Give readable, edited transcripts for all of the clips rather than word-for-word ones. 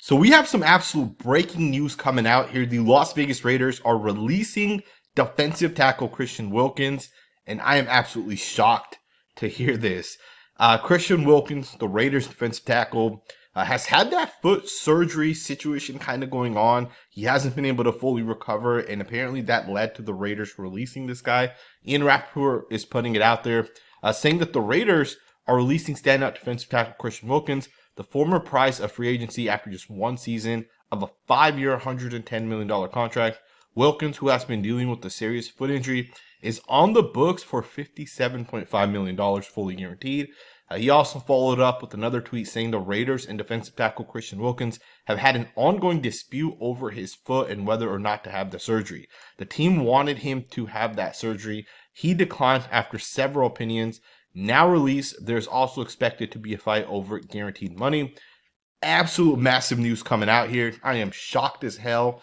So we have some absolute breaking news coming out here. The Las Vegas Raiders are releasing defensive tackle Christian Wilkins, and I am absolutely shocked to hear this. Christian Wilkins, the Raiders defensive tackle, has had that foot surgery situation kind of going on. He hasn't been able to fully recover, and apparently that led to the Raiders releasing this guy. Ian Rappaport is putting it out there, saying that the Raiders are releasing standout defensive tackle Christian Wilkins, the former prize of free agency after just one season of a 5-year, $110 million contract. Wilkins, who has been dealing with a serious foot injury, is on the books for $57.5 million fully guaranteed. He also followed up with another tweet saying the Raiders and defensive tackle Christian Wilkins have had an ongoing dispute over his foot and whether or not to have the surgery. The team wanted him to have that surgery. He declined after several opinions. Now released, there's also expected to be a fight over guaranteed money. Absolute massive news coming out here. I am shocked as hell.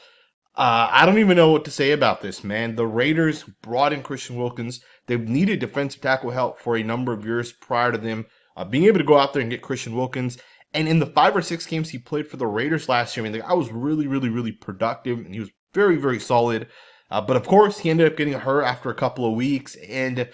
I don't even know what to say about this, man. The Raiders brought in Christian Wilkins. They've needed defensive tackle help for a number of years prior to them being able to go out there and get Christian Wilkins. And in the 5 or 6 games he played for the Raiders last year, I mean, the guy was really productive, and he was very solid. But of course, he ended up getting hurt after a couple of weeks, and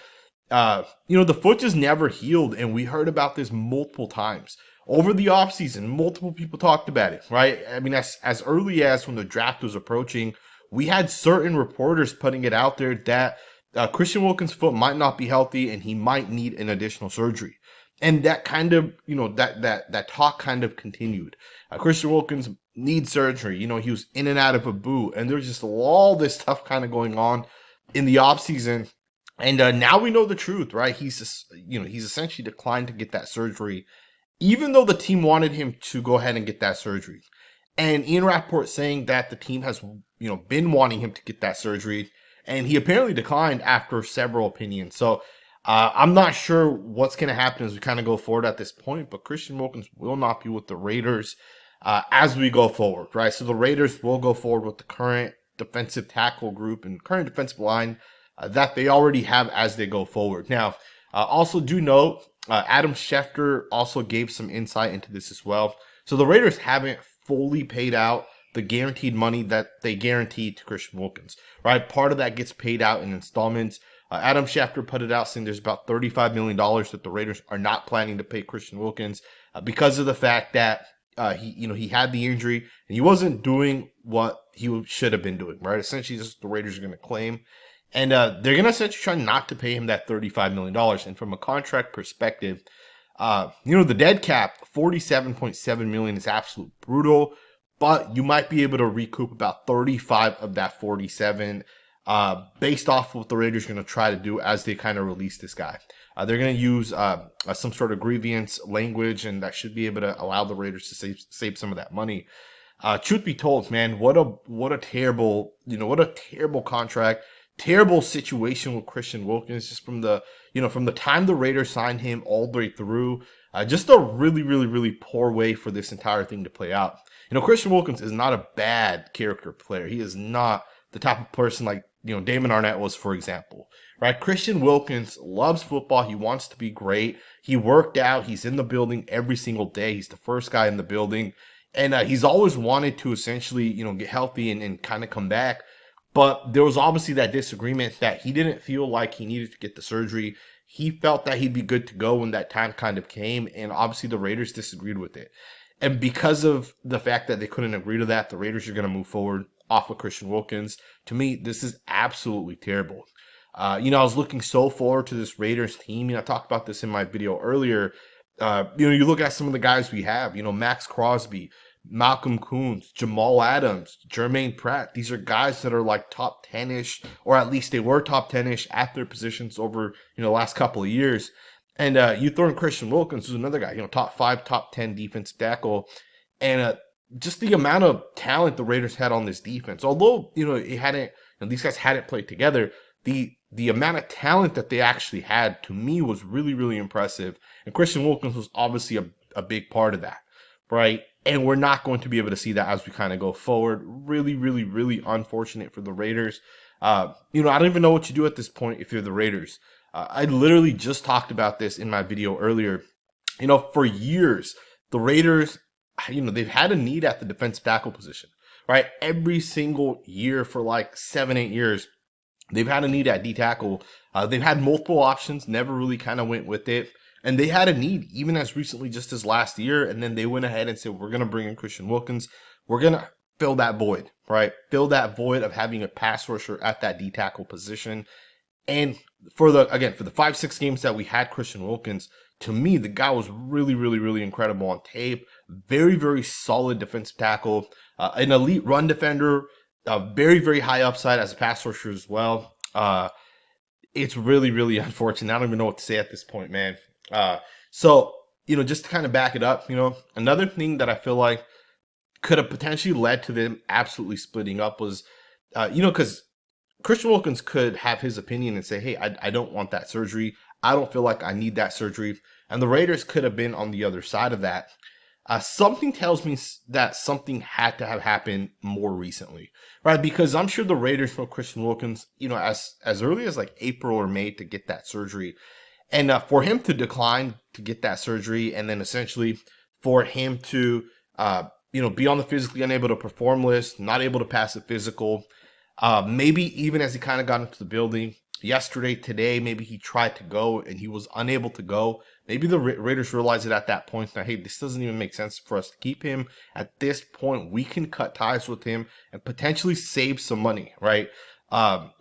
the foot just never healed, and we heard about this multiple times. Over the offseason, multiple people talked about it, right? I mean, as early as when the draft was approaching, we had certain reporters putting it out there that Christian Wilkins' foot might not be healthy and he might need an additional surgery. And that kind of, that talk kind of continued. Christian Wilkins needs surgery. He was in and out of a boot, and there's just all this stuff kind of going on in the offseason. And now we know the truth, right? He's essentially declined to get that surgery, even though the team wanted him to go ahead and get that surgery. And Ian Rappaport saying that the team has, been wanting him to get that surgery, and he apparently declined after several opinions. So I'm not sure what's going to happen as we kind of go forward at this point, but Christian Wilkins will not be with the Raiders as we go forward, right? So the Raiders will go forward with the current defensive tackle group and current defensive line that they already have as they go forward. Now, also do note, Adam Schefter also gave some insight into this as well. So the Raiders haven't fully paid out the guaranteed money that they guaranteed to Christian Wilkins, right? Part of that gets paid out in installments. Adam Schefter put it out saying there's about $35 million that the Raiders are not planning to pay Christian Wilkins because of the fact that he had the injury and he wasn't doing what he should have been doing, right? Essentially, this is what the Raiders are going to claim. And they're going to essentially try not to pay him that $35 million. And from a contract perspective, the dead cap, $47.7 million is absolute brutal. But you might be able to recoup about 35 of that 47 based off what the Raiders are going to try to do as they kind of release this guy. They're going to use some sort of grievance language, and that should be able to allow the Raiders to save some of that money. Truth be told, man, what a terrible contract. Terrible situation with Christian Wilkins, just from the time the Raiders signed him all the way through. Just a really poor way for this entire thing to play out. Christian Wilkins is not a bad character player. He is not the type of person like, Damon Arnett was, for example, right? Christian Wilkins loves football. He wants to be great. He worked out. He's in the building every single day. He's the first guy in the building. And he's always wanted to essentially, get healthy and kind of come back. But there was obviously that disagreement that he didn't feel like he needed to get the surgery. He felt that he'd be good to go when that time kind of came. And obviously the Raiders disagreed with it. And because of the fact that they couldn't agree to that, the Raiders are going to move forward off of Christian Wilkins. To me, this is absolutely terrible. I was looking so forward to this Raiders team. I talked about this in my video earlier. You look at some of the guys we have, Maxx Crosby, Malcolm Koonce, Jamal Adams, Jermaine Pratt. These are guys that are like top 10-ish, or at least they were top 10-ish at their positions over, the last couple of years. And you throw in Christian Wilkins, who's another guy, top 5, top 10 defensive tackle. And just the amount of talent the Raiders had on this defense, although, these guys hadn't played together, the amount of talent that they actually had, to me, was really impressive. And Christian Wilkins was obviously a big part of that, right? And we're not going to be able to see that as we kind of go forward. Really unfortunate for the Raiders. I don't even know what you do at this point if you're the Raiders. I literally just talked about this in my video earlier. For years, the Raiders they've had a need at the defensive tackle position, right? Every single year for like 7, 8 years, they've had a need at D tackle. They've had multiple options, never really kind of went with it. And they had a need even as recently just as last year. And then they went ahead and said, we're going to bring in Christian Wilkins. We're going to fill that void, right? Fill that void of having a pass rusher at that D tackle position. And for the 5-6 games that we had Christian Wilkins, to me, the guy was really, really, really incredible on tape. Very, very solid defensive tackle, an elite run defender, very, very high upside as a pass rusher as well. It's really, really unfortunate. I don't even know what to say at this point, man. So, just to kind of back it up, another thing that I feel like could have potentially led to them absolutely splitting up was, because Christian Wilkins could have his opinion and say, hey, I don't want that surgery. I don't feel like I need that surgery. And the Raiders could have been on the other side of that. Something tells me that something had to have happened more recently, right? Because I'm sure the Raiders know Christian Wilkins, as early as like April or May to get that surgery. And for him to decline to get that surgery, and then essentially for him to, be on the physically unable to perform list, not able to pass a physical, maybe even as he kind of got into the building yesterday, today, maybe he tried to go and he was unable to go. Maybe the Raiders realized it at that point that, hey, this doesn't even make sense for us to keep him. At this point, we can cut ties with him and potentially save some money, right?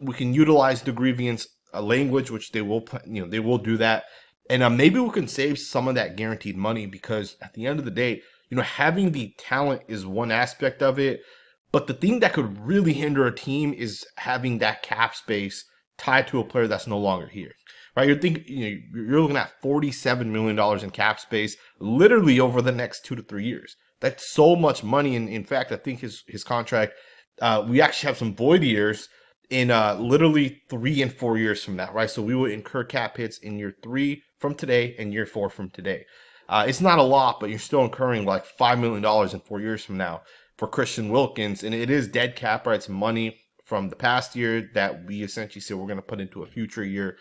We can utilize the grievance language, which they will, they will do that. And maybe we can save some of that guaranteed money, because at the end of the day, having the talent is one aspect of it. But the thing that could really hinder a team is having that cap space tied to a player that's no longer here, right? You're looking at $47 million in cap space literally over the next 2 to 3 years. That's so much money. And in fact, I think his contract, we actually have some void years in literally 3 and 4 years from now, right? So we will incur cap hits in year 3 from today and year 4 from today. It's not a lot, but you're still incurring like $5 million in 4 years from now for Christian Wilkins. And it is dead cap, right? It's money from the past year that we essentially said we're going to put into a future year.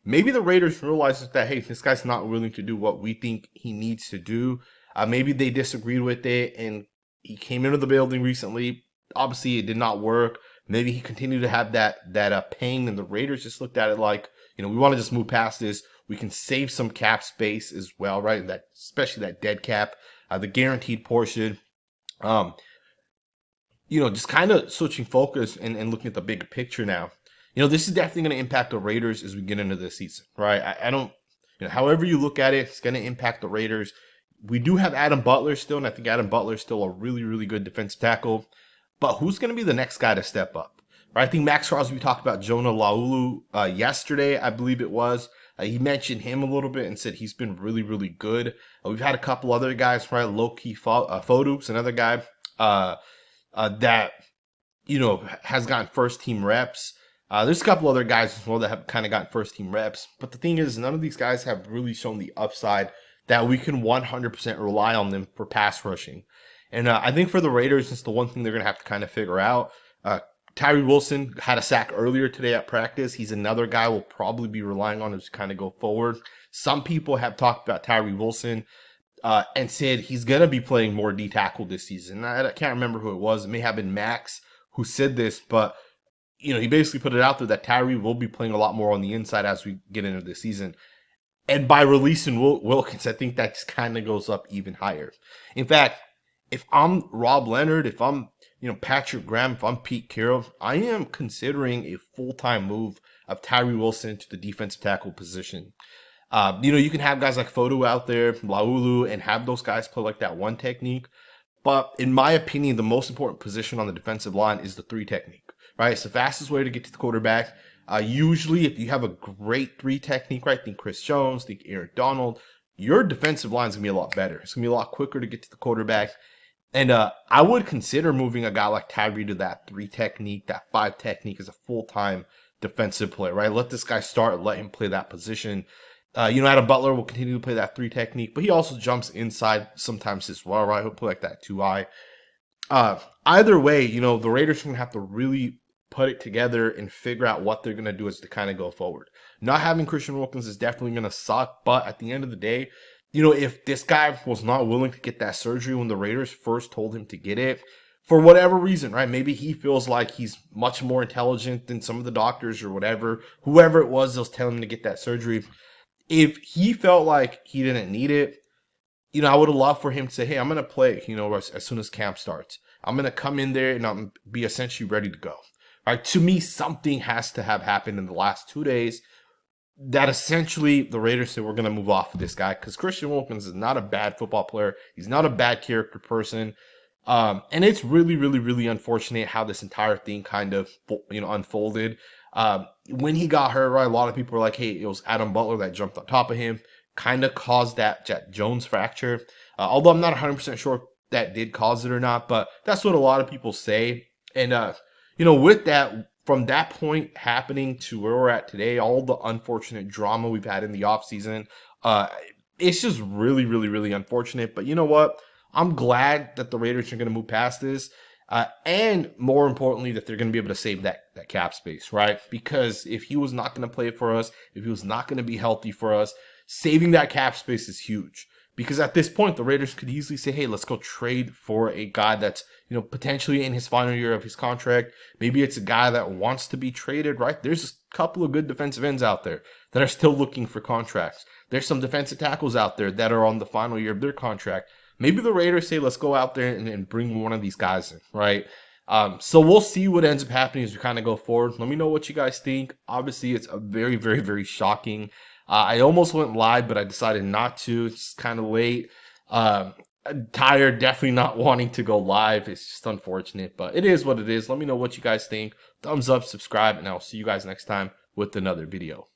Maybe the Raiders realize that, hey, this guy's not willing to do what we think he needs to do. Maybe they disagreed with it, and he came into the building recently. Obviously, it did not work. Maybe he continued to have that pain, and the Raiders just looked at it like, we want to just move past this. We can save some cap space as well, right? That, especially that dead cap, the guaranteed portion. Just kind of switching focus and looking at the bigger picture now. This is definitely going to impact the Raiders as we get into this season, right? I don't, however you look at it, it's going to impact the Raiders. We do have Adam Butler still, and I think Adam Butler is still a really, really good defensive tackle. But who's going to be the next guy to step up? Right? I think Maxx Crosby talked about Jonah Laulu yesterday, I believe it was. He mentioned him a little bit and said he's been really, really good. We've had a couple other guys, right? Low-key Fodu's another guy that, has gotten first-team reps. There's a couple other guys as well that have kind of gotten first-team reps. But the thing is, none of these guys have really shown the upside that we can 100% rely on them for pass rushing. And I think for the Raiders, it's the one thing they're going to have to kind of figure out. Tyree Wilson had a sack earlier today at practice. He's another guy we'll probably be relying on to kind of go forward. Some people have talked about Tyree Wilson and said he's going to be playing more D tackle this season. I can't remember who it was. It may have been Maxx who said this, but he basically put it out there that Tyree will be playing a lot more on the inside as we get into the season. And by releasing Wilkins, I think that just kind of goes up even higher. In fact, if I'm Rob Leonard, if I'm Patrick Graham, if I'm Pete Carroll, I am considering a full-time move of Tyree Wilson to the defensive tackle position. You can have guys like Fodu out there, Laulu, and have those guys play like that one technique. But in my opinion, the most important position on the defensive line is the 3 technique, right? It's the fastest way to get to the quarterback. Usually, if you have a great 3 technique, right, think Chris Jones, think Aaron Donald, your defensive line is going to be a lot better. It's going to be a lot quicker to get to the quarterback. And I would consider moving a guy like Tyree to that 3 technique, that 5 technique as a full-time defensive player, right? Let this guy start, let him play that position. Adam Butler will continue to play that 3 technique, but he also jumps inside sometimes as well, right? He'll play like that 2-eye. Either way, the Raiders are going to have to really put it together and figure out what they're going to do as to kind of go forward. Not having Christian Wilkins is definitely going to suck, but at the end of the day, if this guy was not willing to get that surgery when the Raiders first told him to get it, for whatever reason, right? Maybe he feels like he's much more intelligent than some of the doctors or whatever, whoever it was that was telling him to get that surgery. If he felt like he didn't need it, I would have loved for him to say, hey, I'm going to play, as soon as camp starts. I'm going to come in there and I'm be essentially ready to go. All right. To me, something has to have happened in the last 2 days that essentially the Raiders said, we're going to move off of this guy, because Christian Wilkins is not a bad football player. He's not a bad character person. And it's really, really, really unfortunate how this entire thing kind of, unfolded. When he got hurt, right, a lot of people were like, hey, it was Adam Butler that jumped on top of him, kind of caused that Jones fracture. Although I'm not 100% sure if that did cause it or not, but that's what a lot of people say. And, with that, from that point happening to where we're at today, all the unfortunate drama we've had in the offseason, it's just really, really, really unfortunate. But you know what? I'm glad that the Raiders are going to move past this. And more importantly, that they're going to be able to save that cap space, right? Because if he was not going to play for us, if he was not going to be healthy for us, saving that cap space is huge. Because at this point, the Raiders could easily say, hey, let's go trade for a guy that's, potentially in his final year of his contract. Maybe it's a guy that wants to be traded, right? There's a couple of good defensive ends out there that are still looking for contracts. There's some defensive tackles out there that are on the final year of their contract. Maybe the Raiders say, let's go out there and bring one of these guys in, right? So we'll see what ends up happening as we kind of go forward. Let me know what you guys think. Obviously, it's a very, very, very shocking. I almost went live, but I decided not to. It's kind of late. Tired, definitely not wanting to go live. It's just unfortunate, but it is what it is. Let me know what you guys think. Thumbs up, subscribe, and I'll see you guys next time with another video.